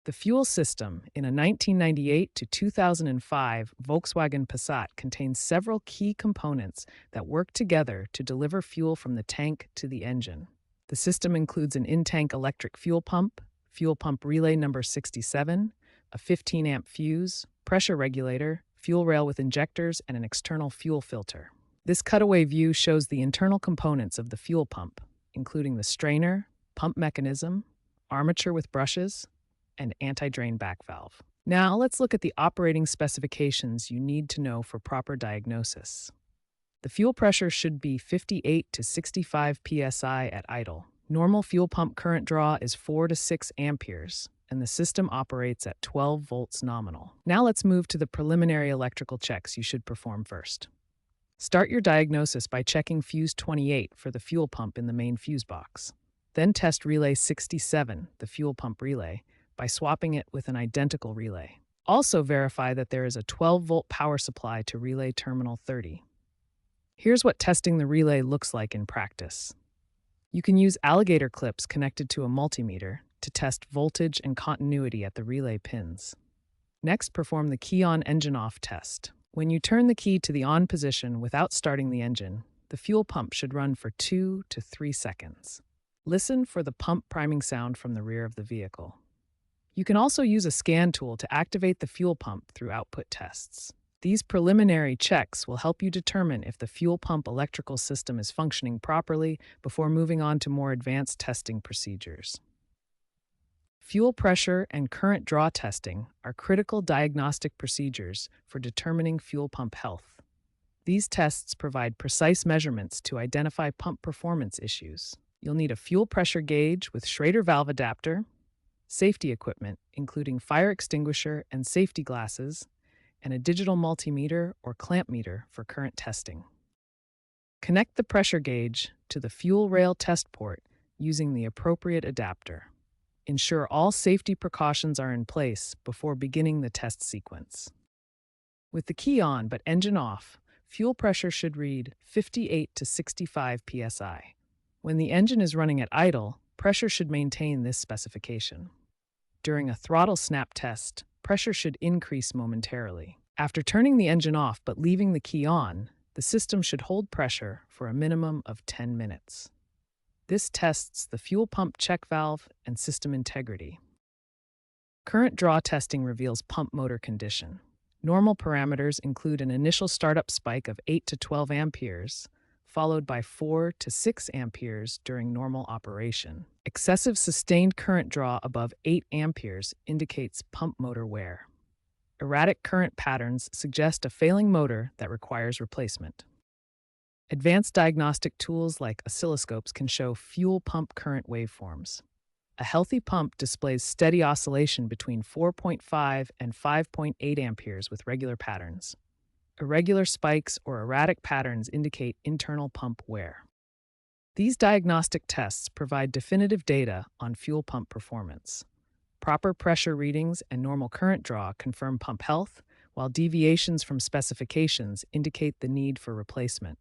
The fuel system in a 1998 to 2005 Volkswagen Passat contains several key components that work together to deliver fuel from the tank to the engine. The system includes an in-tank electric fuel pump relay number 67, a 15-amp fuse, pressure regulator, fuel rail with injectors, and an external fuel filter. This cutaway view shows the internal components of the fuel pump, including the strainer, pump mechanism, armature with brushes, and anti-drain back valve. Now let's look at the operating specifications you need to know for proper diagnosis. The fuel pressure should be 58 to 65 psi at idle. Normal fuel pump current draw is 4 to 6 amperes, and the system operates at 12 volts nominal. Now let's move to the preliminary electrical checks you should perform first. Start your diagnosis by checking fuse 28 for the fuel pump in the main fuse box. Then test relay 67, the fuel pump relay, by swapping it with an identical relay. Also verify that there is a 12-volt power supply to relay terminal 30. Here's what testing the relay looks like in practice. You can use alligator clips connected to a multimeter to test voltage and continuity at the relay pins. Next, perform the key on engine off test. When you turn the key to the on position without starting the engine, the fuel pump should run for 2 to 3 seconds. Listen for the pump priming sound from the rear of the vehicle. You can also use a scan tool to activate the fuel pump through output tests. These preliminary checks will help you determine if the fuel pump electrical system is functioning properly before moving on to more advanced testing procedures. Fuel pressure and current draw testing are critical diagnostic procedures for determining fuel pump health. These tests provide precise measurements to identify pump performance issues. You'll need a fuel pressure gauge with Schrader valve adapter, safety equipment, including fire extinguisher and safety glasses, and a digital multimeter or clamp meter for current testing. Connect the pressure gauge to the fuel rail test port using the appropriate adapter. Ensure all safety precautions are in place before beginning the test sequence. With the key on but engine off, fuel pressure should read 58 to 65 psi. When the engine is running at idle, pressure should maintain this specification. During a throttle snap test, pressure should increase momentarily. After turning the engine off but leaving the key on, the system should hold pressure for a minimum of 10 minutes. This tests the fuel pump check valve and system integrity. Current draw testing reveals pump motor condition. Normal parameters include an initial startup spike of 8 to 12 amperes, followed by 4 to 6 amperes during normal operation. Excessive sustained current draw above 8 amperes indicates pump motor wear. Erratic current patterns suggest a failing motor that requires replacement. Advanced diagnostic tools like oscilloscopes can show fuel pump current waveforms. A healthy pump displays steady oscillation between 4.5 and 5.8 amperes with regular patterns. Irregular spikes or erratic patterns indicate internal pump wear. These diagnostic tests provide definitive data on fuel pump performance. Proper pressure readings and normal current draw confirm pump health, while deviations from specifications indicate the need for replacement.